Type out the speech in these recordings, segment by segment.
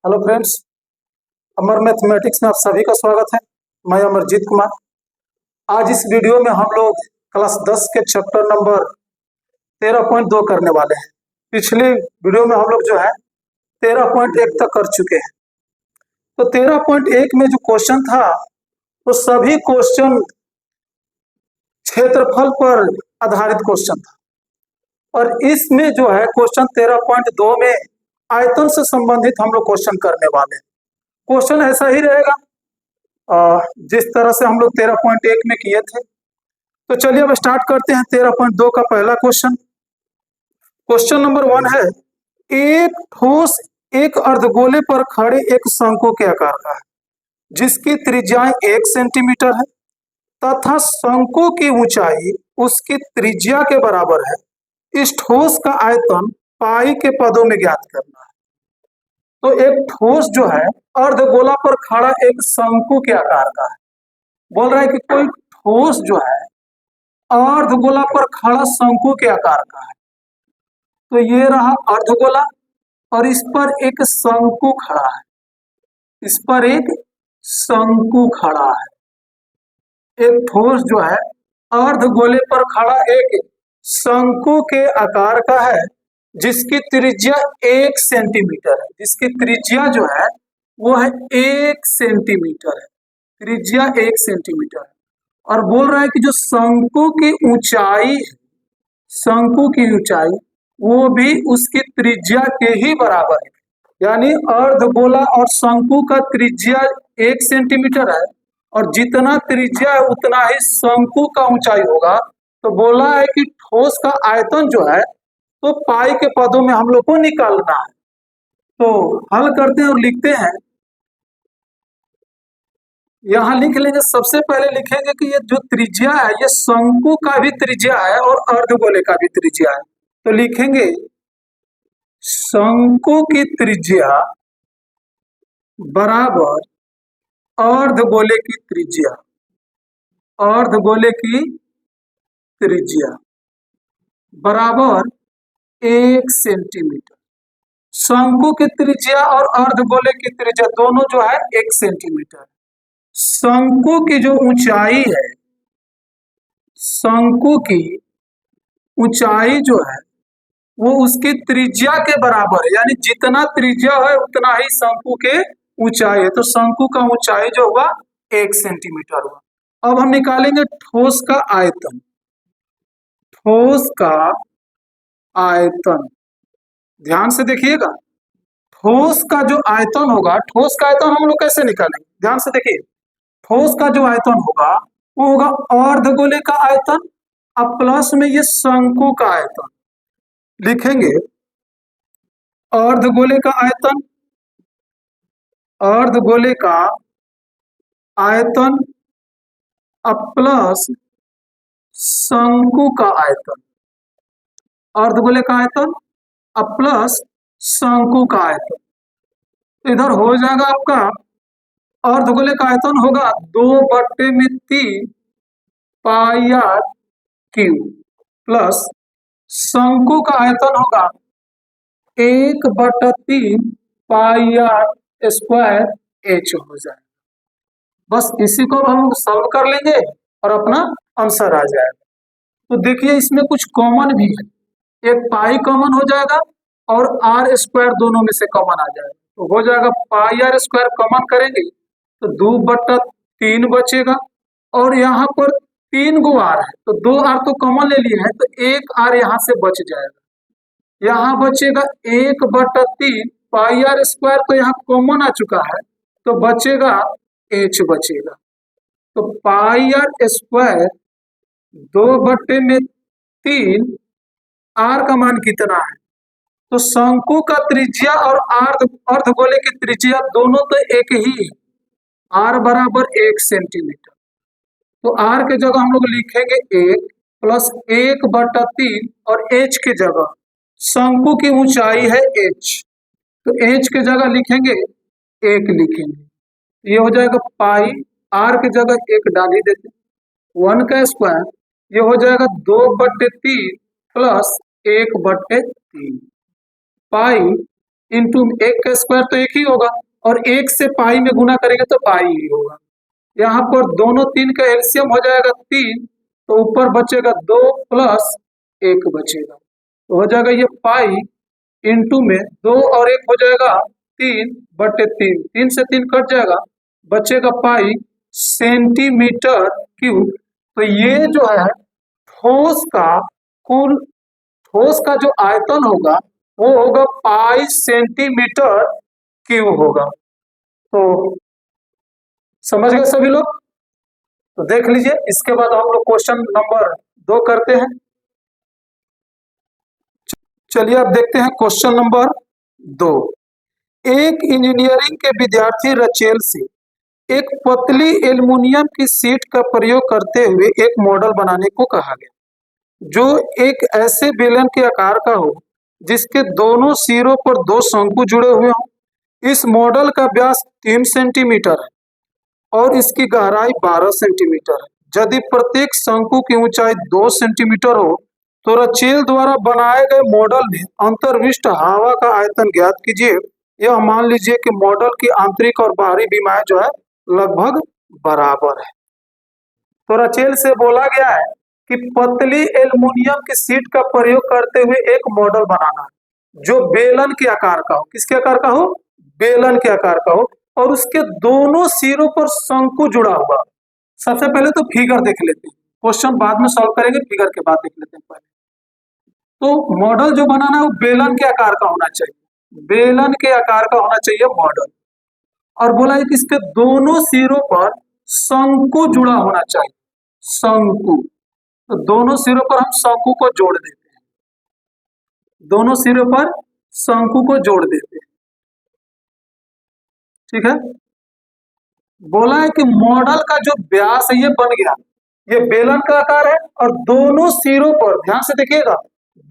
Hello friends, अमर mathematics में आप सभी का स्वागत है। मैं अमरजीत कुमार। आज इस वीडियो में हम लोग क्लास 10 के चैप्टर नंबर 13.2 करने वाले हैं। पिछले वीडियो में हम लोग जो है 13.1 तक कर चुके हैं। तो 13.1 में जो क्वेश्चन था वो सभी क्वेश्चन क्षेत्रफल पर आधारित क्वेश्चन था, और इसमें जो है क्वेश्चन 13.2 में आयतन से संबंधित हम लोग क्वेश्चन करने वाले हैं। क्वेश्चन ऐसा ही रहेगा जिस तरह से हम लोग 13.1 में किए थे। तो चलिए अब स्टार्ट करते हैं 13.2 का पहला क्वेश्चन। क्वेश्चन नंबर 1 है, एक ठोस एक अर्धगोले पर खड़े एक शंकु के आकार का है जिसकी त्रिज्या 1 सेंटीमीटर है तथा शंकु की ऊंचाई उसकी त्रिज्या के बराबर है। इस ठोस का आयतन पाई के पदों में ज्ञात करना है। तो एक ठोस जो है अर्धगोला पर खड़ा एक शंकु के आकार का है। बोल रहा है कि कोई ठोस जो है अर्धगोला पर खड़ा शंकु के आकार का है। तो ये रहा अर्धगोला और इस पर एक शंकु खड़ा है, इस पर एक शंकु खड़ा है। एक ठोस जो है अर्धगोले पर खड़ा एक शंकु के आकार का है जिसकी त्रिज्या 1 सेंटीमीटर है। जिसकी त्रिज्या जो है वो है 1 सेंटीमीटर है, त्रिज्या 1 सेंटीमीटर है। और बोल रहा है कि जो शंकु की ऊंचाई है, शंकु की ऊंचाई वो भी उसकी त्रिज्या के ही बराबर है। यानी अर्धगोला और शंकु का त्रिज्या 1 सेंटीमीटर है और जितना त्रिज्या है उतना ही शंकु का ऊंचाई होगा। तो बोला है कि ठोस का आयतन जो है तो पाई के पदों में हम लोग को निकालना है। तो हल करते हैं और लिखते हैं। यहां लिख लेंगे, सबसे पहले लिखेंगे कि ये जो त्रिज्या है ये शंकु का भी त्रिज्या है और अर्धगोले का भी त्रिज्या है। तो लिखेंगे शंकु की त्रिज्या बराबर अर्धगोले की त्रिज्या, अर्धगोले की त्रिज्या बराबर 1 सेंटीमीटर। शंकु की त्रिज्या और अर्धगोले की त्रिज्या दोनों जो है 1 सेंटीमीटर। शंकु की जो ऊंचाई है, शंकु की ऊंचाई जो है वो उसकी त्रिज्या के बराबर है। यानी जितना त्रिज्या है उतना ही शंकु के ऊंचाई है। तो शंकु का ऊंचाई जो हुआ 1 सेंटीमीटर हुआ। अब हम निकालेंगे ठोस का आयतन। ठोस का आयतन ध्यान से देखिएगा, ठोस का जो आयतन होगा, ठोस का आयतन हम लोग कैसे निकालेंगे, ध्यान से देखिए। ठोस का जो आयतन होगा वो होगा अर्धगोले का आयतन अब प्लस में ये शंकु का आयतन। लिखेंगे अर्धगोले का आयतन, अर्धगोले का आयतन अब प्लस शंकु का आयतन, अर्धगोले का आयतन अब प्लस शंकु का आयतन। इधर हो जाएगा आपका अर्धगोले का आयतन होगा 2/3 पाई आर क्यू प्लस शंकु का आयतन होगा 1/3 पाई आर स्क्वायर एच हो जाएगा। बस इसी को हम सॉल्व कर लेंगे और अपना आंसर आ जाएगा। तो देखिए इसमें कुछ कॉमन भी है, एक पाई कॉमन हो जाएगा और आर स्क्वायर दोनों में से कॉमन आ जाएगा। तो हो जाएगा पाई आर स्क्वायर कॉमन करेंगे तो 2/3 बचेगा और यहाँ पर 3 गो आर है तो 2 आर तो कॉमन ले लिए हैं तो 1 आर यहाँ से बच जाएगा। यहाँ बचेगा 1/3 पाई आर स्क्वायर, तो यहाँ कॉमन आ चुका है तो बचेगा एच बचेगा। तो पाई आर स्क्वायर 2/3 आर का मान कितना है, तो शंकु का त्रिज्या और अर्धगोले की त्रिज्या दोनों तो एक ही है, आर बराबर 1 सेंटीमीटर। तो आर के जगह हम लोग लिखेंगे 1 प्लस 1/3 और एच के जगह शंकु की ऊंचाई है एच, तो एच के जगह लिखेंगे 1 लिखेंगे। ये हो जाएगा पाई, आर के जगह 1 डाल ही देते, 1 का स्क्वायर ये हो जाएगा 2/3 प्लस 1/3 पाई इंटू एक का स्क्वायर तो एक ही होगा, और एक से पाई में गुना करेंगे तो पाई ही होगा। यहाँ पर दोनों तीन का एलसीएम हो जाएगा 3, तो ऊपर बचेगा 2 प्लस 1 बचेगा, तो हो जाएगा ये पाई इंटू में 2 और 1 हो जाएगा 3/3, 3 से 3 कट जाएगा, बचेगा पाई सेंटीमीटर क्यूब। तो ये जो है ठोस का कुल, ठोस का जो आयतन होगा वो होगा पाई सेंटीमीटर क्यूब होगा। तो समझ गए सभी लोग? तो देख लीजिए, इसके बाद हम लोग क्वेश्चन नंबर 2 करते हैं। चलिए अब देखते हैं क्वेश्चन नंबर 2। एक इंजीनियरिंग के विद्यार्थी रचेल से एक पतली एल्युमिनियम की शीट का प्रयोग करते हुए एक मॉडल बनाने को कहा गया, जो एक ऐसे बेलन के आकार का हो जिसके दोनों सिरों पर 2 शंकु जुड़े हुए हों। इस मॉडल का व्यास 3 सेंटीमीटर है और इसकी गहराई 12 सेंटीमीटर है। यदि प्रत्येक शंकु की ऊंचाई 2 सेंटीमीटर हो तो रचेल द्वारा बनाए गए मॉडल में अंतर्विष्ट हवा का आयतन ज्ञात कीजिए। यह मान लीजिए कि मॉडल की आंतरिक और बाहरी विमाएं जो है लगभग बराबर है। तो रचेल से बोला गया है कि पतली एल्युमिनियम की शीट का प्रयोग करते हुए एक मॉडल बनाना है जो बेलन के आकार का हो। किसके आकार का हो? बेलन के आकार का हो, और उसके दोनों सिरों पर शंकु जुड़ा हुआ। सबसे पहले तो फिगर देख लेते हैं, क्वेश्चन बाद में सॉल्व करेंगे, फिगर के बाद देख लेते हैं पहले। तो मॉडल जो बनाना है वो बेलन के आकार का होना चाहिए, बेलन के आकार का होना चाहिए मॉडल। और बोला है कि इसके दोनों सिरों पर शंकु जुड़ा होना चाहिए, शंकु। तो दोनों सिरों पर हम शंकु को जोड़ देते हैं, दोनों सिरों पर शंकु को जोड़ देते हैं, ठीक है। बोला है कि मॉडल का जो व्यास है ये बन गया, ये बेलन का आकार है और दोनों सिरों पर, ध्यान से देखिएगा,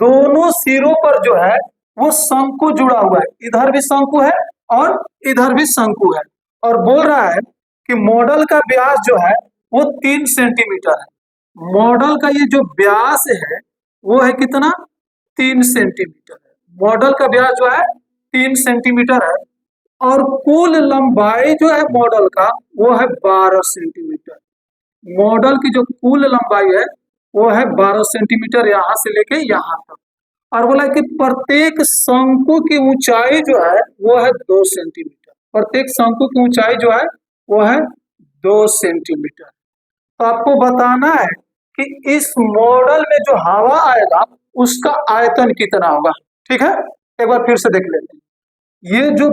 दोनों सिरों पर जो है वो शंकु जुड़ा हुआ है, इधर भी शंकु है और इधर भी शंकु है। और बोल रहा है कि मॉडल का व्यास जो है वो 3 सेंटीमीटर है। मॉडल का ये जो व्यास है वो है कितना? 3 सेंटीमीटर है। मॉडल का व्यास जो है 3 सेंटीमीटर है और कुल लंबाई जो है मॉडल का वो है 12 सेंटीमीटर। मॉडल की जो कुल लंबाई है वो है 12 सेंटीमीटर, यहां से लेके यहां तक। और बोला कि प्रत्येक शंकु की ऊंचाई जो है वो है 2 सेंटीमीटर, प्रत्येक शंकु की ऊंचाई जो है वो है 2 सेंटीमीटर। तो आपको बताना है कि इस मॉडल में जो हवा आएगा उसका आयतन कितना होगा, ठीक है। एक बार फिर से देख लेते हैं। ये जो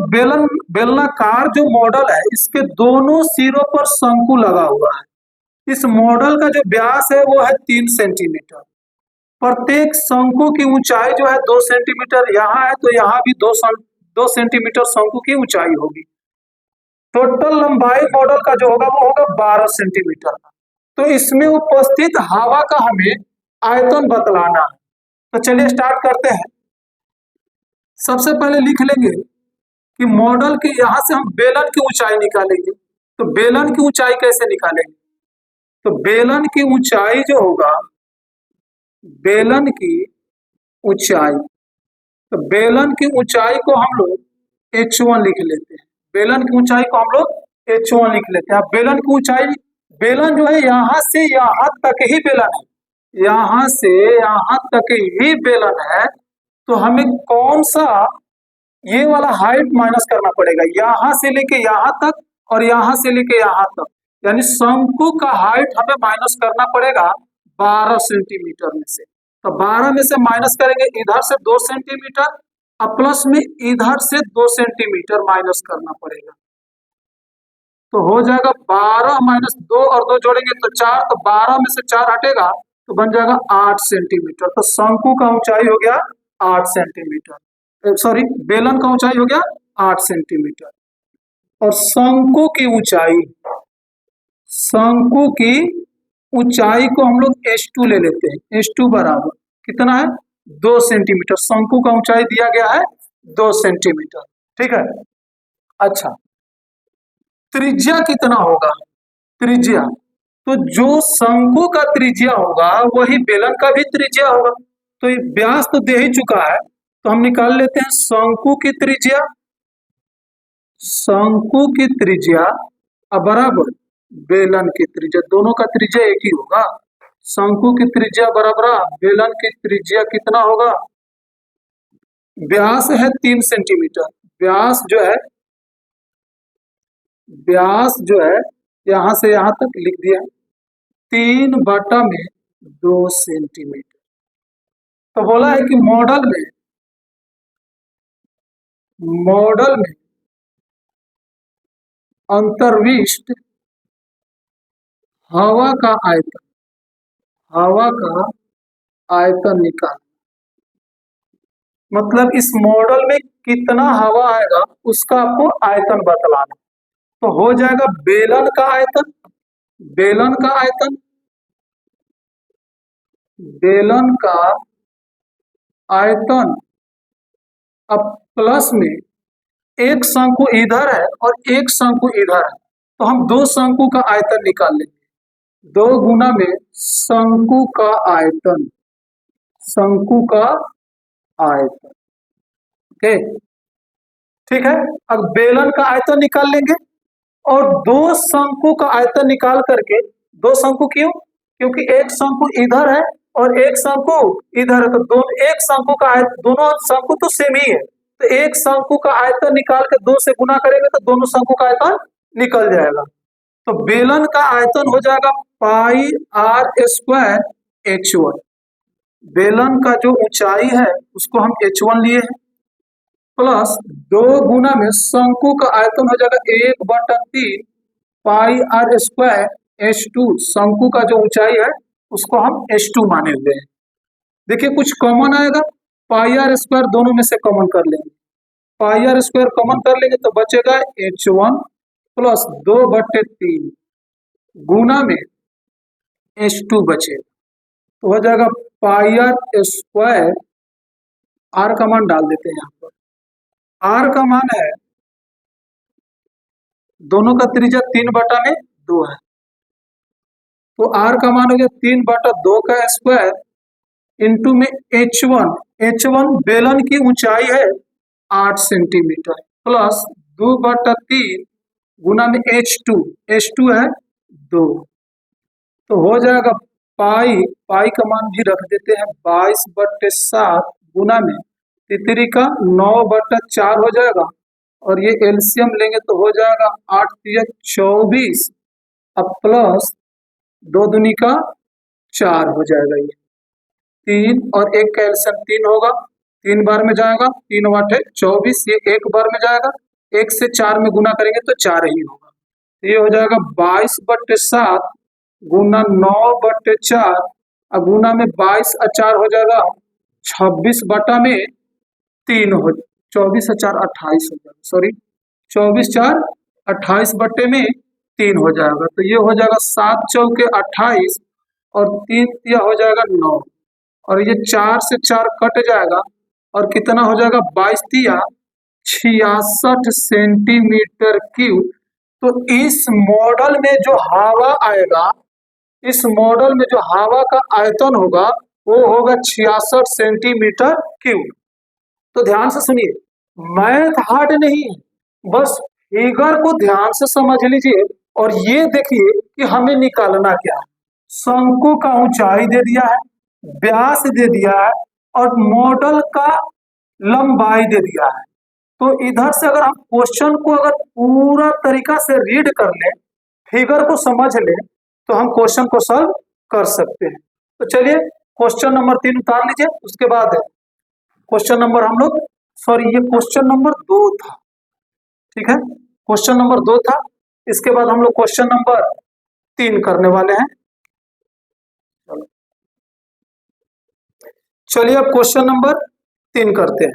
बेलनाकार जो मॉडल है इसके दोनों सिरों पर शंकु लगा हुआ है। इस मॉडल का जो व्यास है वो है 3 सेंटीमीटर, प्रत्येक शंकु की ऊंचाई जो है 2 सेंटीमीटर, यहाँ है तो यहाँ भी 2 सेंटीमीटर शंकु की ऊंचाई होगी। टोटल लंबाई मॉडल का जो होगा वो होगा 12 सेंटीमीटर। तो इसमें उपस्थित हवा का हमें आयतन बतलाना है। तो चलिए स्टार्ट करते हैं। सबसे पहले लिख लेंगे कि मॉडल के यहां से हम बेलन की ऊंचाई निकालेंगे। तो बेलन की ऊंचाई कैसे निकालेंगे? तो बेलन की ऊंचाई जो होगा, बेलन की ऊंचाई, तो बेलन की ऊंचाई को हम लोग h1 लिख लेते हैं। बेलन की ऊंचाई को हम लोग h1 लिख लेते हैं। बेलन की ऊंचाई, बेलन जो है यहां से यहां तक ही बेलन है, यहां से यहां तक ही बेलन है। तो हमें कौन सा ये वाला हाइट माइनस करना पड़ेगा, यहां से लेके यहां तक और यहां से लेके यहां तक, यानी शंकु का हाइट हमें माइनस करना पड़ेगा 12 सेंटीमीटर में से। तो 12 में से माइनस करेंगे इधर से 2 सेंटीमीटर और प्लस में इधर से 2 सेंटीमीटर माइनस करना पड़ेगा। तो हो जाएगा 12 माइनस 2 और 2 जोड़ेंगे तो 4, तो 12 में से 4 हटेगा तो बन जाएगा 8 सेंटीमीटर। तो शंकु का ऊंचाई हो गया 8 सेंटीमीटर, सॉरी बेलन का ऊंचाई हो गया 8 सेंटीमीटर। और शंकु की ऊंचाई, शंकु की ऊंचाई को हम लोग h2 ले लेते हैं। h2 बराबर कितना है? 2 सेंटीमीटर। शंकु का ऊंचाई दिया गया है 2 सेंटीमीटर, ठीक है। अच्छा, त्रिज्या कितना होगा? त्रिज्या, तो जो शंकु का त्रिज्या होगा वही बेलन का भी त्रिज्या होगा। तो ये व्यास तो दे ही चुका है, तो हम निकाल लेते हैं शंकु की त्रिज्या, शंकु की त्रिज्या अब बराबर बेलन की त्रिज्या, दोनों का त्रिज्या एक ही होगा। शंकु की त्रिज्या बराबर बेलन की त्रिज्या कितना होगा, व्यास है 3 सेंटीमीटर, व्यास जो है यहां से यहां तक लिख दिया 3/2 सेंटीमीटर। तो बोला है कि मॉडल में अंतर्विष्ट हवा का आयतन निकाल, मतलब इस मॉडल में कितना हवा आएगा उसका आपको आयतन बतलाना। तो हो जाएगा बेलन का आयतन अब प्लस में एक शंकु इधर है और एक शंकु इधर है, तो हम दो शंकु का आयतन निकाल लेंगे। 2 गुना में शंकु का आयतन, ओके ठीक है। अब बेलन का आयतन निकाल लेंगे और दो शंकु का आयतन निकाल करके, दो शंकु क्यों, क्योंकि एक शंकु इधर है और एक शंकु इधर है, तो एक शंकु का आयतन, दोनों शंकु तो सेम ही है, तो एक शंकु का आयतन निकाल के 2 से गुना करेंगे तो दोनों शंकु का आयतन निकल जाएगा। तो बेलन का आयतन हो जाएगा पाई आर स्क्वायर H1, बेलन का जो ऊंचाई है उसको हम H1 लिए हैं, प्लस 2 गुना में शंकु का आयतन हो जाएगा 1/3 पाई आर स्क्वायर H2, शंकु का जो ऊंचाई है उसको हम H2 माने हुए हैं। देखिए कुछ कॉमन आएगा, पाई आर स्क्वायर दोनों में से कॉमन कर लेंगे, पाई आर स्क्वायर कॉमन कर लेंगे तो बचेगा H1 प्लस 2/3 गुना में H2 बचेगा, तो हो जाएगा पाई आर स्क्वायर, आर का मान डाल देते हैं यहाँ पर, आर का मान है, दोनों का त्रिज्या 3/2 है, तो आर का मान हो गया 3/2 का स्क्वायर इंटू में H1 बेलन की ऊंचाई है 8 सेंटीमीटर प्लस 2/3 गुना में H2 है 2, तो हो जाएगा पाई का मान भी रख देते हैं 22/7 गुना में तितरी का 9/4 हो जाएगा, और ये एलसीएम लेंगे तो हो जाएगा 8 × 24, अब प्लस 2 दूनी का 4 हो जाएगा, ये 3 और 1 का एलसीएम 3 होगा, 3 बार में जाएगा, 3 8 24, ये 1 बार में जाएगा, 1 से 4 में गुना करेंगे तो 4 ही होगा, तो ये हो जाएगा 22/7 गुना 9/4, अब गुना में 22 और 4 हो जाएगा 26/3 हो, 24 और 4 28 हो जाएगा, सॉरी 24 4 28/3 हो जाएगा, तो ये हो जाएगा 7 चौके 28 और 3 यह हो जाएगा 9, और ये 4 से 4 कट जाएगा और कितना हो जाएगा 22 × 66 सेंटीमीटर क्यूब। तो इस मॉडल में जो हवा आएगा, इस मॉडल में जो हवा का आयतन होगा वो होगा 66 सेंटीमीटर क्यूब। तो ध्यान से सुनिए, मैथ हार्ड नहीं, बस फिगर को ध्यान से समझ लीजिए और ये देखिए कि हमें निकालना क्या है। शंकु का ऊंचाई दे दिया है, व्यास दे दिया है और मॉडल का लंबाई दे दिया है। तो इधर से अगर हम क्वेश्चन को अगर पूरा तरीका से रीड कर लें, फिगर को समझ लें, तो हम क्वेश्चन को सॉल्व कर सकते हैं। तो चलिए क्वेश्चन नंबर 3 उतार लीजिए, उसके बाद क्वेश्चन नंबर हम लोग, सॉरी ये क्वेश्चन नंबर 2 था, ठीक है, क्वेश्चन नंबर 2 था, इसके बाद हम लोग क्वेश्चन नंबर 3 करने वाले हैं। चलिए अब क्वेश्चन नंबर 3 करते हैं।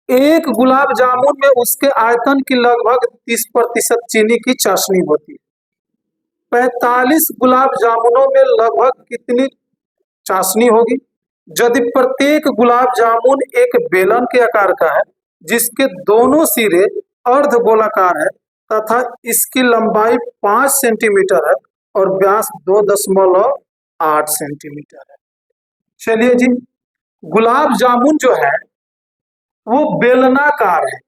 एक गुलाब जामुन में उसके आयतन की लगभग 30% चीनी की चाशनी होती है। 45 गुलाब जामुनों में लगभग कितनी चाशनी होगी? यदि प्रत्येक गुलाब जामुन एक बेलन के आकार का है जिसके दोनों सिरे अर्ध गोलाकार है तथा इसकी लंबाई 5 सेंटीमीटर है और व्यास 2.8 सेंटीमीटर है। चलिए जी, गुलाब जामुन जो है वो बेलनाकार है।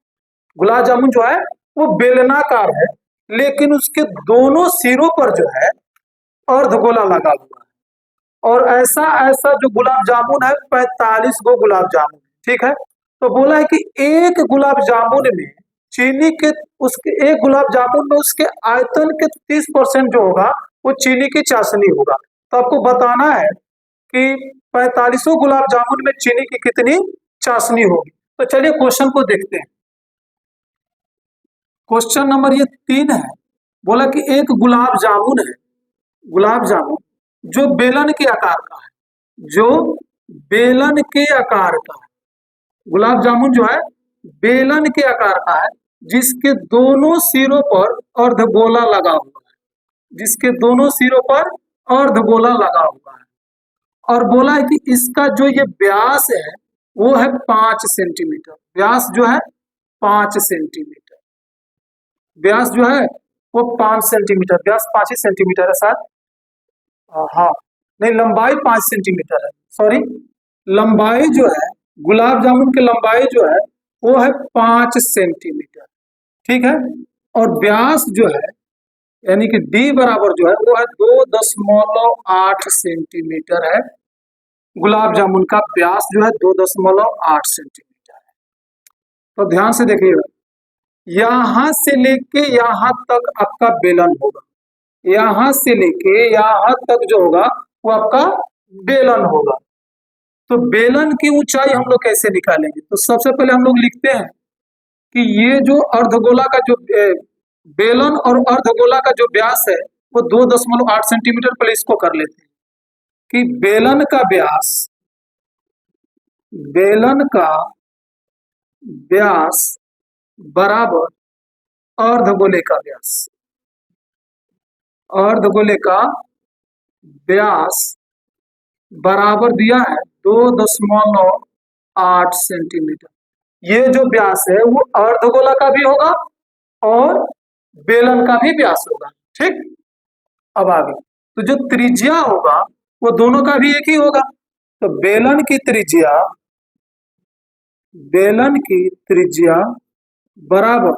गुलाब जामुन जो है वो बेलनाकार है, लेकिन उसके दोनों सिरों पर जो है अर्धगोला लगा हुआ है। और ऐसा ऐसा जो गुलाब जामुन है 45 गो गुलाब जामुन, ठीक है। तो बोला है कि एक गुलाब जामुन में चीनी के, उसके एक गुलाब जामुन में उसके आयतन के 30% जो होगा वो चीनी की चाशनी होगा। तो आपको बताना है कि 45 गुलाब जामुन में चीनी की कितनी चाशनी होगी। तो चलिए क्वेश्चन को देखते हैं। क्वेश्चन नंबर ये 3 है। बोला कि एक गुलाब जामुन है, गुलाब जामुन जो बेलन के आकार का है, जो बेलन के आकार का है, गुलाब जामुन जो है बेलन के आकार का है, जिसके दोनों सिरों पर अर्धगोला लगा हुआ है, जिसके दोनों सिरों पर अर्धगोला लगा हुआ है। और बोला है कि इसका जो ये व्यास है वो है 5 सेंटीमीटर। व्यास जो है 5 सेंटीमीटर, व्यास जो है वो 5 सेंटीमीटर, व्यास 5 ही सेंटीमीटर है शायद। हाँ, नहीं, लंबाई 5 सेंटीमीटर है, सॉरी। लंबाई जो है गुलाब जामुन की लंबाई जो है वो है 5 सेंटीमीटर, ठीक है। और व्यास जो है यानी कि डी बराबर जो है वो है 2.8 सेंटीमीटर है। गुलाब जामुन का व्यास जो है 2.8 सेंटीमीटर है। तो ध्यान से देखिएगा, यहां से लेके यहां तक आपका बेलन होगा, यहां से लेके यहां तक जो होगा वो आपका बेलन होगा। तो बेलन की ऊंचाई हम लोग कैसे निकालेंगे? तो सबसे पहले हम लोग लिखते हैं कि ये जो अर्धगोला का जो बेलन और अर्धगोला का जो व्यास है वो 2.8 सेंटीमीटर। पहले इसको कर लेते हैं कि बेलन का व्यास, बेलन का व्यास बराबर अर्धगोले का व्यास, अर्धगोले का व्यास बराबर दिया है 2.8 सेंटीमीटर। ये जो व्यास है वो अर्धगोला का भी होगा और बेलन का भी व्यास होगा, ठीक। अब आगे तो जो त्रिज्या होगा वो दोनों का भी एक ही होगा। तो बेलन की त्रिज्या, बेलन की त्रिज्या बराबर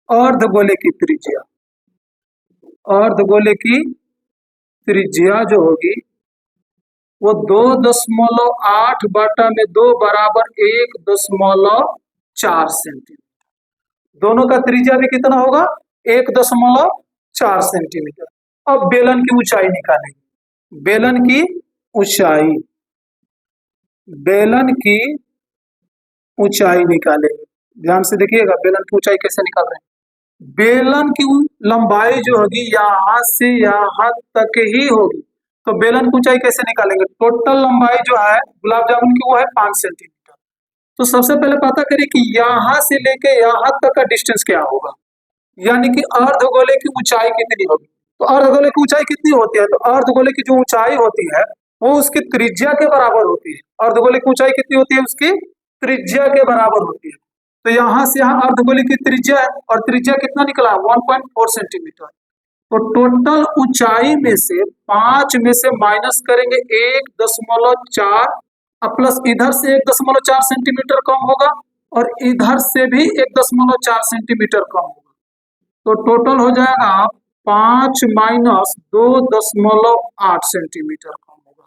अर्धगोले की त्रिज्या, अर्धगोले की त्रिज्या जो होगी वो 2.8 बटा में 2 बराबर 1.4 सेंटीमीटर। दोनों का त्रिज्या भी कितना होगा? 1.4 सेंटीमीटर। अब बेलन की ऊंचाई निकालेंगे। बेलन की ऊंचाई, बेलन की ऊंचाई निकालेंगे। ध्यान से देखिएगा बेलन की ऊंचाई कैसे निकाल रहे हैं। बेलन की लंबाई जो होगी यहां से यहां तक ही होगी। तो बेलन की ऊंचाई कैसे निकालेंगे? टोटल लंबाई जो है गुलाब जामुन की वो है 5 सेंटीमीटर। तो सबसे पहले पता करें कि यहां से लेके यहां तक का डिस्टेंस क्या होगा, यानी कि अर्धगोले की ऊंचाई कितनी होगी। तो अर्धगोले की ऊंचाई कितनी होती है? तो अर्धगोले की जो ऊंचाई होती है वो उसकी त्रिज्या के बराबर होती है। अर्धगोले की ऊंचाई कितनी होती है? उसकी त्रिज्या के बराबर होती है। तो यहां से यहां अर्धगोले की त्रिज्या है और त्रिज्या कितना निकला? 1.4 सेंटीमीटर। तो टोटल ऊंचाई में से 5 में से माइनस करेंगे 1.4 प्लस इधर से 1.4 सेंटीमीटर कम होगा और इधर से भी 1.4 सेंटीमीटर कम होगा। तो टोटल हो जाएगा 5 माइनस 2.8 सेंटीमीटर कम होगा।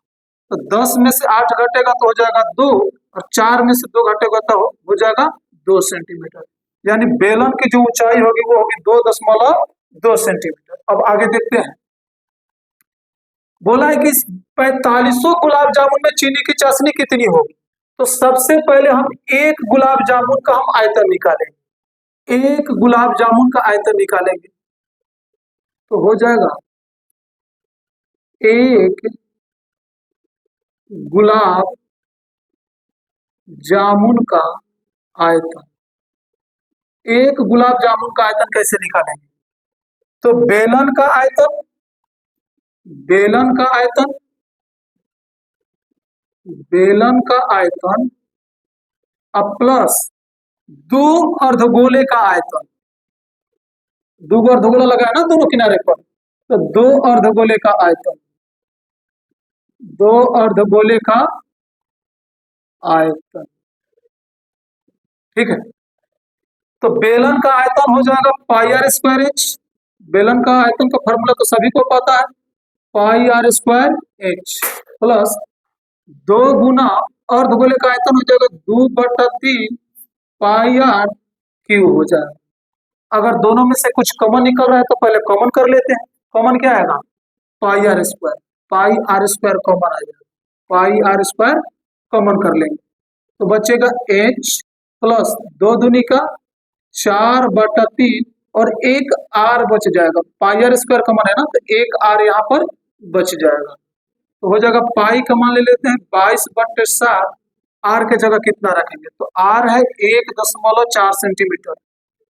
तो 10 में से 8 घटेगा तो हो जाएगा 2 और 4 में से 2 घटेगा तो हो जाएगा 2 सेंटीमीटर। यानी बेलन की जो ऊंचाई होगी वो होगी 2.2 सेंटीमीटर। अब आगे देखते हैं। बोला है कि 45 गुलाब जामुन में चीनी की चाशनी कितनी होगी। तो सबसे पहले हम एक गुलाब जामुन का हम आयतन निकालेंगे, एक गुलाब जामुन का आयतन निकालेंगे तो हो जाएगा एक गुलाब जामुन का आयतन। एक गुलाब जामुन का आयतन कैसे निकालेंगे? तो बेलन का आयतन, बेलन का आयतन, बेलन का आयतन प्लस 2 अर्धगोले का आयतन। 2 अर्धगोला लगाया ना दोनों किनारे पर, तो 2 अर्धगोले का आयतन, 2 अर्धगोले का आयतन। ठीक है। तो बेलन का आयतन हो जाएगा पाई आर स्क्वायर एच। बेलन का आयतन का फॉर्मूला तो सभी को पता है, पाई आर स्क्वायर एच प्लस 2 गुना अर्धगोले का आयतन हो जाएगा 2/3 पाई आर क्यूब हो जाएगा। अगर दोनों में से कुछ कॉमन निकल रहा है तो पहले कॉमन कर लेते हैं। कॉमन क्या आएगा? पाई आर स्क्वायर कॉमन आ जाएगा, पाई आर स्क्वायर कॉमन कर लेंगे तो बचेगा एच प्लस 2 दूनी का 4/3 और एक आर बच जाएगा। पाई आर स्क्वायर कॉमन है ना, तो एक आर यहाँ पर बच जाएगा तो हो जाएगा पाई का मान ले लेते हैं 22/7। आर के जगह कितना रखेंगे? तो आर है 1.4 सेंटीमीटर।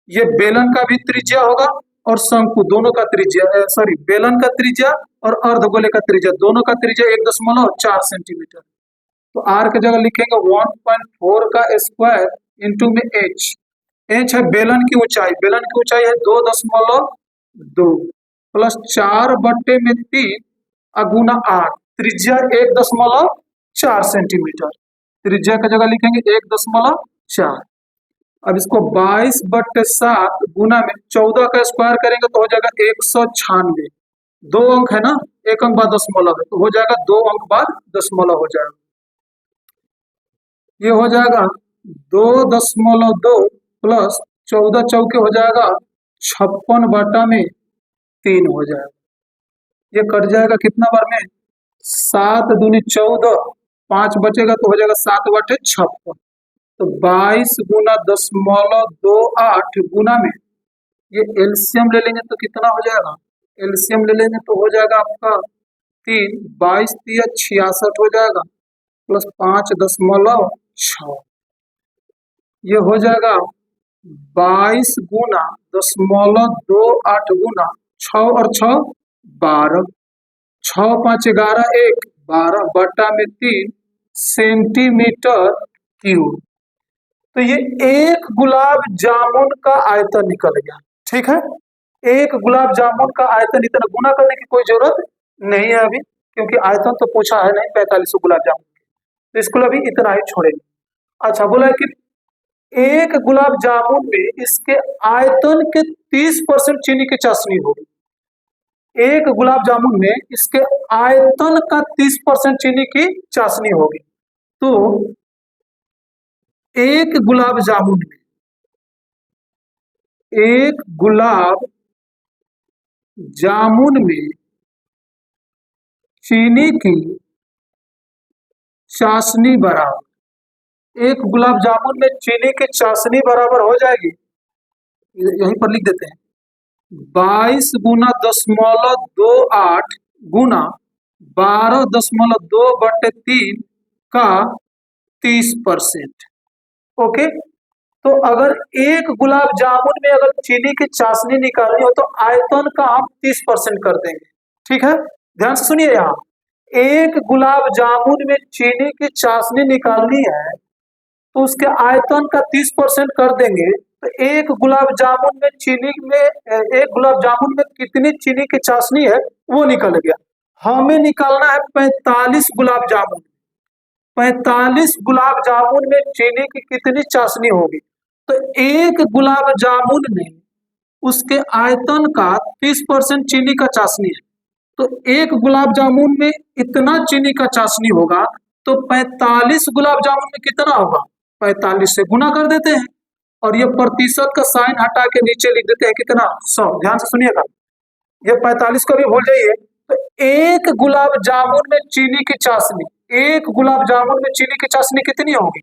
ये बेलन का भी त्रिज्या होगा और शंकु दोनों का त्रिज्या, सॉरी बेलन का त्रिज्या और अर्धगोले का त्रिज्या दोनों का त्रिज्या 1.4 सेंटीमीटर। तो आर के जगह लिखेंगे 1.4 का स्क्वायर इंटू में एच। एच है बेलन की ऊंचाई, बेलन की ऊंचाई है 2.2 प्लस 4/3 अगुना आर, त्रिज्या 1.4 सेंटीमीटर। त्रिज्या की जगह लिखेंगे 1.4। अब इसको 22/7 गुना में 14 का स्क्वायर करेंगे तो हो जाएगा 196। 2 अंक है ना, एक अंक बाद दशमलव है तो हो जाएगा 2 अंक बाद दशमलव हो जाएगा। ये हो जाएगा 2.2 प्लस 14 चौके हो जाएगा 56/3 हो जाएगा। ये कट जाएगा कितना बार में? 7 दूनी 14, 5 बचेगा तो हो जाएगा 7/56। तो 22 गुना 0.28 गुना में ये एलसीएम ले लेंगे तो कितना हो जाएगा? एलसीएम ले लेंगे तो हो जाएगा आपका 3, 22 3 66 हो जाएगा प्लस 5.6। ये हो जाएगा 22 गुना 0.28 गुना 6 और 6 12, 6 5 11 1 12/3 सेंटीमीटर क्यूब। तो ये एक गुलाब जामुन का आयतन निकल गया। ठीक है, एक गुलाब जामुन का आयतन, इतना गुना करने की कोई जरूरत नहीं है अभी, क्योंकि आयतन तो पूछा है नहीं 4500 गुलाब जामुन, तो इसको अभी इतना ही छोड़ेंगे। अच्छा, बोला है कि एक गुलाब जामुन में इसके आयतन के 30% चीनी की चाशनी होगी। एक गुलाब जामुन में इसके आयतन का 30% चीनी की चाशनी होगी। तो एक गुलाब जामुन में, एक गुलाब जामुन में चीनी की चाशनी बराबर, एक गुलाब जामुन में चीनी की चाशनी बराबर हो जाएगी, यहीं पर लिख देते हैं 22 गुना 0.28 गुना 12.2/3 का 30%। ओके, तो अगर एक गुलाब जामुन में अगर चीनी की चाशनी निकालनी हो तो आयतन का हम 30% कर देंगे। ठीक है, ध्यान से सुनिए, यहाँ एक गुलाब जामुन में चीनी की चाशनी निकालनी है तो उसके आयतन का 30% कर देंगे। तो एक गुलाब जामुन में एक गुलाब जामुन में कितनी चीनी की चाशनी है वो निकल गया। हमें निकालना है 45 गुलाब जामुन। 45 गुलाब जामुन में चीनी की कितनी चाशनी होगी? तो एक गुलाब जामुन में उसके आयतन का 30% चीनी का चाशनी है, तो एक गुलाब जामुन में इतना चीनी का चाशनी होगा, तो 45 गुलाब जामुन में कितना होगा? 45 से गुना कर देते हैं और ये प्रतिशत का साइन हटा के नीचे लिख देते हैं कितना? 100। ध्यान से सुनिएगा, ये 45 को भी भूल जाइए। तो एक गुलाब जामुन में चीनी की चाशनी, एक गुलाब जामुन में चीनी की चाशनी कितनी होगी?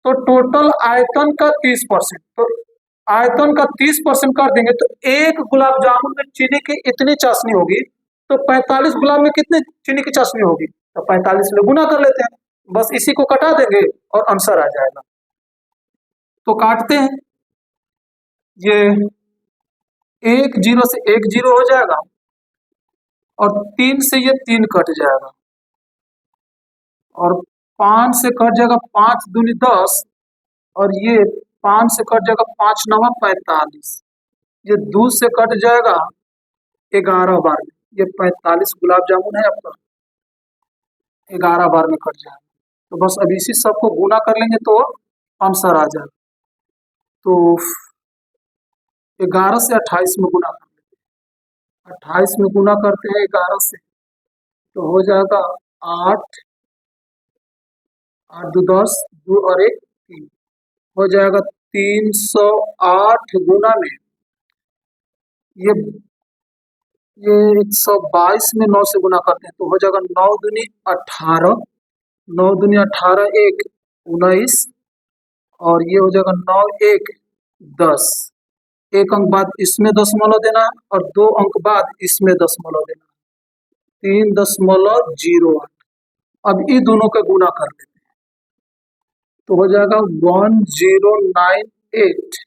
तो टोटल आयतन का 30%, तो आयतन का 30% कर देंगे तो एक गुलाब जामुन में चीनी की इतनी चाशनी होगी, तो 45 गुलाब में कितनी चीनी की चाशनी होगी? तो 45 में गुना कर लेते हैं, बस इसी को कटा देंगे और आंसर आ जाएगा। तो काटते हैं, ये 1 0 से 1 0 हो जाएगा और 3 से ये 3 कट जाएगा और 5 से कट जाएगा 5 दूनी 10 और ये 5 से कट जाएगा 5 9 45, ये 2 से कट जाएगा 11 बार में, ये 45 गुलाब जामुन है आपका, 11 बार में कट जाएगा। तो बस अब इसी सबको गुना कर लेंगे तो आंसर आ जाएगा। तो 11 से 28 में गुना कर लेते हैं। 28 में गुना करते हैं 11 से, तो हो जाएगा 8, 8 दो 10, 2 और 1 3, हो जाएगा 308 गुना में ये 122 में 9 से गुना करते हैं, तो हो जाएगा 9 दूनी 18, 9 दूनी 18, 1 19, और ये हो जाएगा 9 1 10। एक अंक बाद इसमें दशमलव देना है और 2 अंक बाद इसमें दशमलव देना है, 3.08। अब ये दोनों का गुना कर लेते हैं, तो हो जाएगा 1098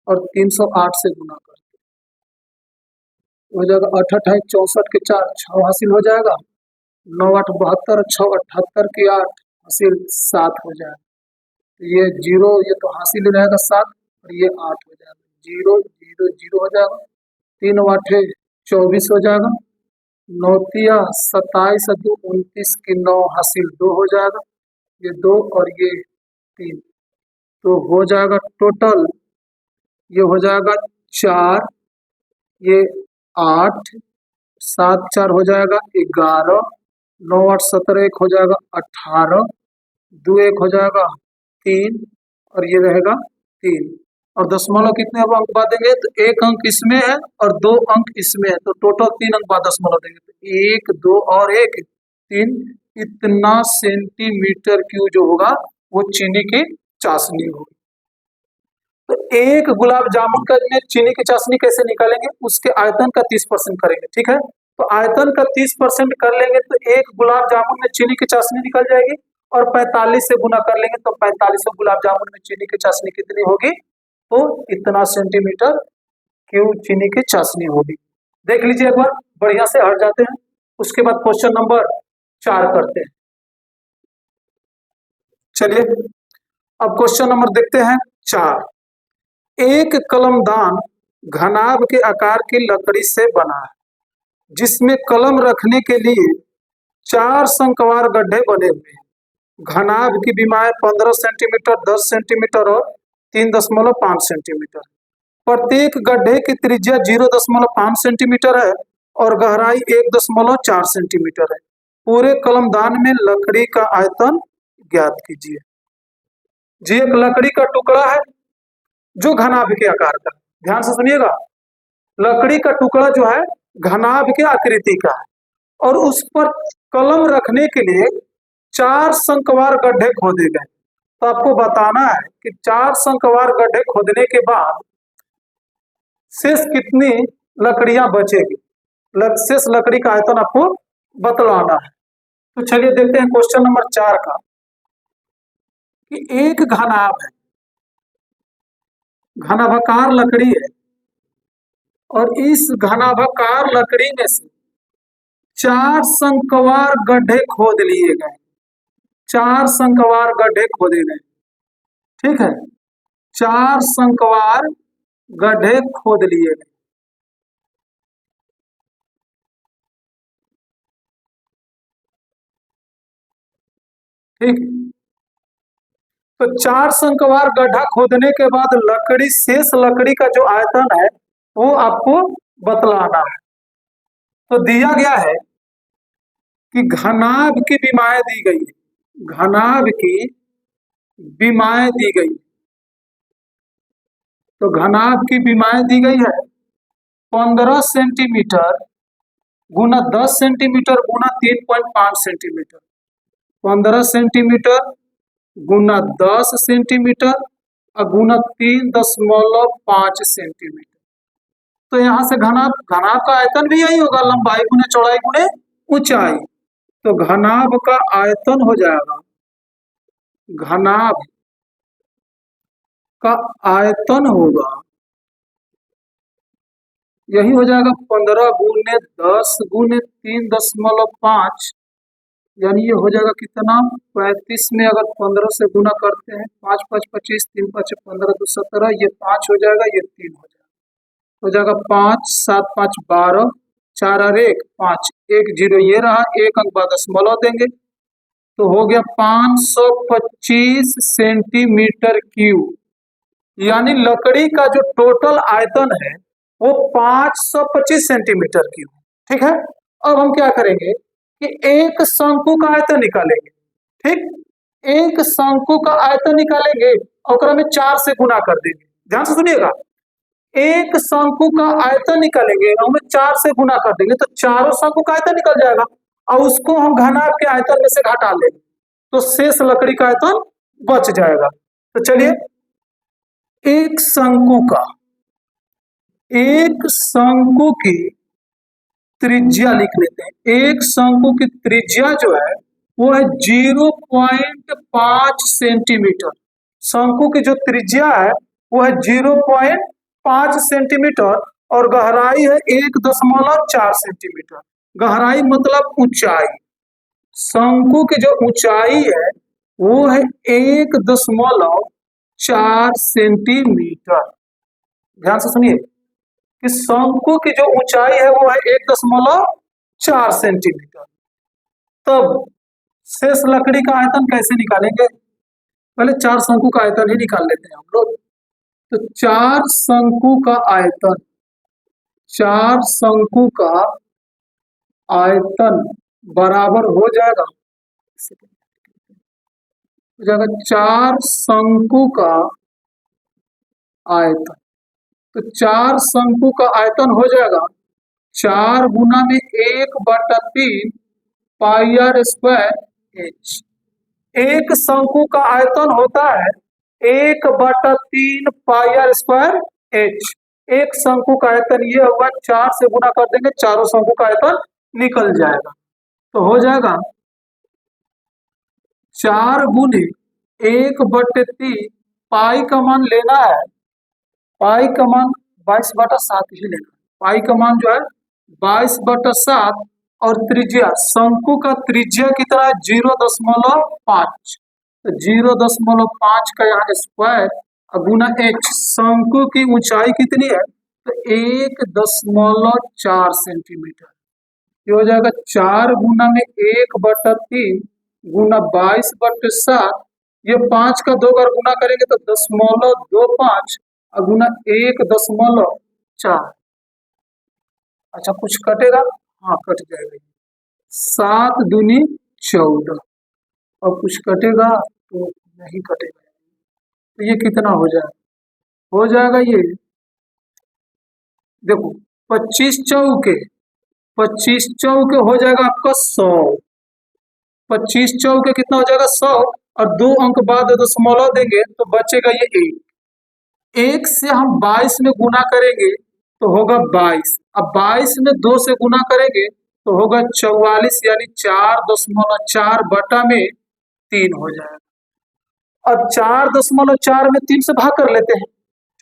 और 308 से गुना करते हो जाएगा 8 8 64 के 4 6 हासिल हो जाएगा, 9 8 72, 6 78 के 8 हासिल 7 हो जाएगा। ये 0 ये तो हासिल ही रहेगा 7 और ये 8 हो जाएगा, 0 0 0 हो जाएगा, 3 8 24 हो जाएगा, 9 तिया 27 2 29 की 9 हासिल 2 हो जाएगा, ये 2 और ये 3, तो हो जाएगा टोटल ये हो जाएगा 4, ये 8, 7 4 हो जाएगा 11, 9 8 17 1 हो जाएगा 18, 2 1 हो जाएगा 3 और ये रहेगा 3, और दशमलव कितने अब अंक बाद देंगे, तो 1 अंक इसमें है और 2 अंक इसमें है, तो टोटल 3 अंक बाद दशमलव देंगे, तो 1 2 और 1 3, इतना सेंटीमीटर क्यूब जो होगा वो चीनी की चाशनी होगी। तो एक गुलाब जामुन का में चीनी की चाशनी कैसे निकालेंगे, उसके आयतन का 30% करेंगे, ठीक है। तो आयतन का 30% कर लेंगे तो एक गुलाब जामुन में चीनी की चाशनी निकल जाएगी, और 45 से गुना कर लेंगे तो 45 गुलाब जामुन में चीनी की चाशनी कितनी होगी, तो इतना सेंटीमीटर क्यूब चीनी की चाशनी होगी। देख लीजिए एक बार, बढ़िया से हट जाते हैं, उसके बाद क्वेश्चन नंबर 4 करते हैं। चलिए अब क्वेश्चन नंबर देखते हैं 4। एक कलमदान घनाभ के आकार की लकड़ी से बना है, जिसमें कलम रखने के लिए 4 शंक्वार गड्ढे बने हुए हैं। घनाभ की विमाएं 15 सेंटीमीटर, 10 सेंटीमीटर और 3.5 सेंटीमीटर। प्रत्येक गड्ढे की त्रिज्या 0.5 सेंटीमीटर है और गहराई 1.4 सेंटीमीटर है। पूरे कलमदान में लकड़ी का आयतन ज्ञात कीजिए। जी एक लकड़ी का टुकड़ा है जो घनाभ के आकार का, ध्यान से सुनिएगा, लकड़ी का टुकड़ा जो है घनाभ के आकृति का है और उस पर कलम रखने के लिए 4 शंक्वार गड्ढे खोदे गए। तो आपको बताना है कि 4 शंक्वार गड्ढे खोदने के बाद शेष कितनी लकड़ियां बचेगी, शेष लकड़ी का आयतन आपको बतलाना है। तो चलिए देखते हैं क्वेश्चन नंबर 4 का, कि एक घनाभ है, घनाभाकार लकड़ी है, और इस घनाभाकार लकड़ी में से 4 शंक्वार गड्ढे खोद लिए गए, 4 शंक्वार गड्ढे खोदे गए, ठीक है, 4 शंक्वार गड्ढे खोद लिए गए। ठीक, तो 4 शंक्वार गड्ढा खोदने के बाद लकड़ी, शेष लकड़ी का जो आयतन है वो आपको बतलाना है। तो दिया गया है कि घनाभ की विमाएं दी गई है, घनाभ की विमाएं दी गई, तो घनाभ की विमाएं दी गई है 15 सेंटीमीटर गुना 10 सेंटीमीटर गुना 3.5 सेंटीमीटर, 15 सेंटीमीटर गुना 10 सेंटीमीटर और गुना 3.5 सेंटीमीटर। तो यहाँ से घनाभ का आयतन भी यही होगा, लंबाई गुने चौड़ाई गुने ऊंचाई। तो घनाभ का आयतन हो जाएगा, घनाभ का आयतन होगा, यही हो जाएगा 15 गुने 10 गुने 3.5, यानी ये हो जाएगा कितना, 35 में अगर 15 से गुना करते हैं, 5 5 25, 3 5 15, 2 17, ये 5 हो जाएगा, ये 3 हो जाएगा 5 7 5 12, 4 और 1 5, 1 0 ये रहा, 1 अंक बाद दशमलव देंगे, तो हो गया 525 सेंटीमीटर क्यूब। यानी लकड़ी का जो टोटल आयतन है वो 525 सेंटीमीटर क्यूब। ठीक है, अब हम क्या करेंगे कि एक शंकु का आयतन निकालेंगे। ठीक, एक शंकु का आयतन निकालेंगे और में 4 से गुना कर देंगे। ध्यान से सुनिएगा, एक शंकु का आयतन निकालेंगे और 4 से गुना कर देंगे तो चारों शंकु का आयतन निकल जाएगा और उसको हम घनाभ के आयतन में से घटा लेंगे तो शेष लकड़ी का आयतन बच जाएगा। तो चलिए एक शंकु की त्रिज्या लिख लेते हैं। एक शंकु की त्रिज्या जो है वो है 0.5 सेंटीमीटर। शंकु की जो त्रिज्या है वो है 0.5 सेंटीमीटर और गहराई है 1.4 सेंटीमीटर। गहराई मतलब ऊंचाई। शंकु की जो ऊंचाई है वो है 1.4 सेंटीमीटर। ध्यान से सुनिए कि शंकु की जो ऊंचाई है वो है 1.4 सेंटीमीटर। तब शेष लकड़ी का आयतन कैसे निकालेंगे? पहले 4 शंकु का आयतन ही निकाल लेते हैं हम लोग। तो 4 शंकु का आयतन, 4 शंकु का आयतन बराबर हो जाएगा 4 शंकु का आयतन। तो 4 शंकु का आयतन हो जाएगा 4 गुना में 1/3 पाई आर स्क्वायर एच। एक शंकु का आयतन होता है 1/3 पाई आर स्क्वायर एच। एक शंकु का आयतन ये होगा, 4 से गुना कर देंगे, चारों शंकु का आयतन निकल जाएगा। तो हो जाएगा 4 गुने 1/3 पाई का मान लेना है, पाई का मान 22/7 ही लेना। पाई का मान जो है 22/7 और त्रिज्या, शंकु का त्रिज्या कितना है 0.5। तो 0.5 का यहाँ स्क्वायर गुना एच। शंकु की ऊंचाई कितनी है तो 1.4 सेंटीमीटर। ये हो जाएगा 4 गुना में 1/3 गुना 22/7। ये 5 का 2 बार गुना करेंगे तो 0.25 और गुना 1.4। अच्छा कुछ कटेगा? हाँ कट जाएगा। 7 दूनी 14 और कुछ कटेगा तो नहीं कटेगा। तो ये कितना हो जाएगा? हो जाएगा ये देखो 25 चौके, 25 चौके हो जाएगा आपका 100। 25 चौके कितना हो जाएगा 100 और 2 अंक बाद दशमलव देंगे तो बचेगा ये 1। 1 से हम 22 में गुना करेंगे तो होगा 22। अब 22 में 2 से गुना करेंगे तो होगा 44, यानी 4.4 बटा में 3 हो जाएगा। अब 4.4 में 3 से भाग कर लेते हैं।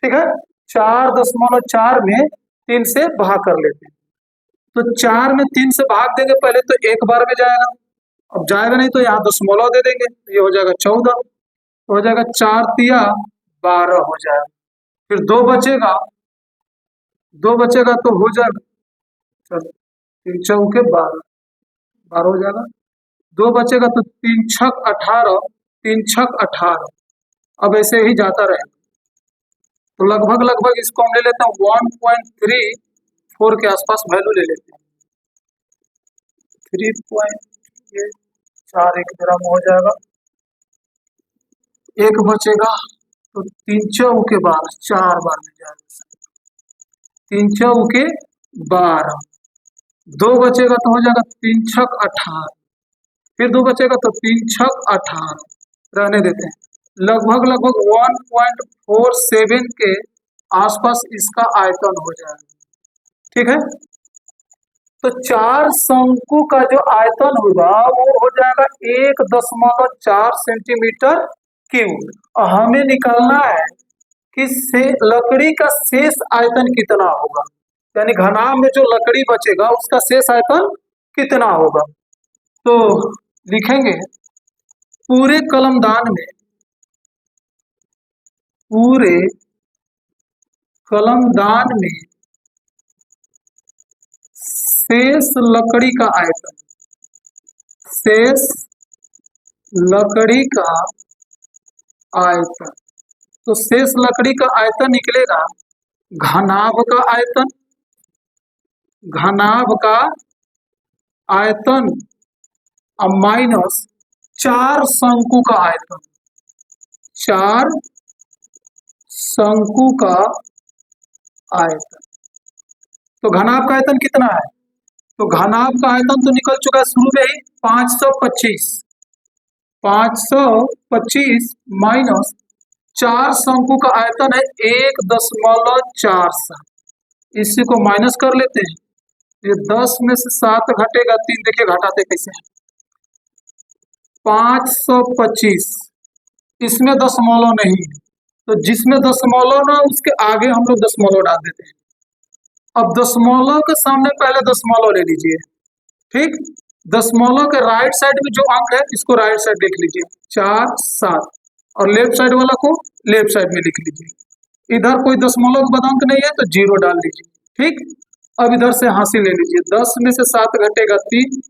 ठीक है, 4.4 में 3 से भाग कर लेते हैं। तो 4 में 3 से भाग देंगे पहले तो एक बार में जाएगा, अब जाएगा नहीं तो यहाँ दशमलव दे देंगे, ये हो जाएगा 14। तो हो जाएगा 4 तिया 12 हो जाएगा। फिर 2 बचेगा, 2 बचेगा तो हो जाएगा 3 चौके 12 हो जाएगा। 2 बचेगा तो 3 छक 18, 3 छक 18। अब ऐसे ही जाता रहेगा। तो लगभग इसको हम ले लेते हैं 1.34 के आसपास वैल्यू ले लेते हैं। 3.41 ग्राम हो जाएगा। 1 बचेगा तो 3 चौके 12, 4 बार में जाएगा। 3 चौके 12। 2 बचेगा तो हो जाएगा 3 छक 18। फिर 2 बचेगा तो 3 छक 18 रहने देते हैं। लगभग 1.47 के आसपास इसका आयतन हो जाएगा। ठीक है, तो 4 शंकु का जो आयतन होगा वो हो जाएगा 1.4 सेंटीमीटर क्यूब। और हमें निकालना है कि लकड़ी का शेष आयतन कितना होगा, यानी घनाभ में जो लकड़ी बचेगा उसका शेष आयतन कितना होगा। तो लिखेंगे पूरे कलमदान में, पूरे कलमदान में शेष लकड़ी का आयतन, शेष लकड़ी का आयतन तो शेष लकड़ी का आयतन निकलेगा घनाभ का आयतन, घनाभ का आयतन और माइनस 4 शंकु का आयतन, 4 शंकु का आयतन। तो घनाभ का आयतन कितना है? तो घनाभ का आयतन तो निकल चुका है शुरू में ही 525, 525 माइनस 4 शंकु का आयतन है 1.47। इसी को माइनस कर लेते हैं। ये 10 में से 7 घटेगा 3, देखिए घटाते कैसे हैं। 525, इसमें दशमलव नहीं है, तो जिसमें दशमलव ना उसके आगे हम लोग दशमलव डाल देते हैं। अब दशमलव के सामने पहले दशमलव ले लीजिए, ठीक। दशमलव के राइट साइड में जो अंक है इसको राइट साइड लिख लीजिए 4 7, और लेफ्ट साइड वाला को लेफ्ट साइड में लिख लीजिए। इधर कोई दशमलव के बाद अंक नहीं है तो 0 डाल दीजिए, ठीक। अब इधर से हासिल ले लीजिए, 10 में से 7 घटेगा 3,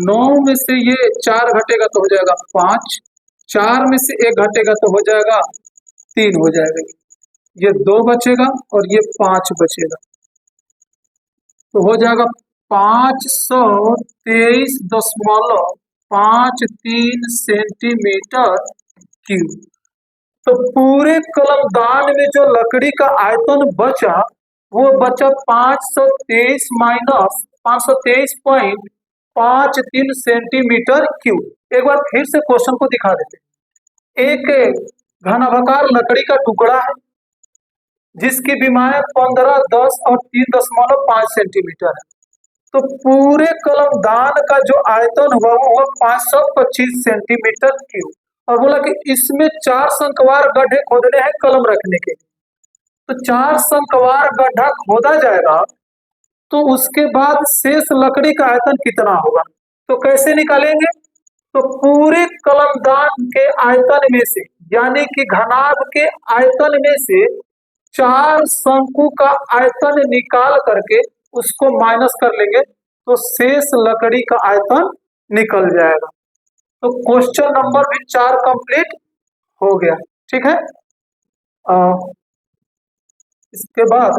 9 में से ये 4 घटेगा तो हो जाएगा 5, 4 में से 1 घटेगा तो हो जाएगा 3 हो जाएगा, ये 2 बचेगा और ये 5 बचेगा, तो हो जाएगा 523.53 सेंटीमीटर क्यूब। तो पूरे कलमदान में जो लकड़ी का आयतन बचा वो बचा 523 माइनस 523.53 सेंटीमीटर क्यूब। एक बार फिर से क्वेश्चन को दिखा देते हैं। एक घनाभाकार लकड़ी का टुकड़ा है जिसकी विमाएं 15, 10 और 3.5 सेंटीमीटर है। तो पूरे कलमदान का जो आयतन हुआ वो 525 सेंटीमीटर क्यूब, और बोला कि इसमें 4 शंकवार गड्ढे खोदने हैं कलम रखने के लिए। तो 4 शंकवार गड्ढा खोदा जाएगा तो उसके बाद शेष लकड़ी का आयतन कितना होगा, तो कैसे निकालेंगे? तो पूरे कलमदान के आयतन में से, यानी कि घनाभ के आयतन में से 4 शंकु का आयतन निकाल करके उसको माइनस कर लेंगे तो शेष लकड़ी का आयतन निकल जाएगा। तो क्वेश्चन नंबर भी 4 कंप्लीट हो गया, ठीक है। इसके बाद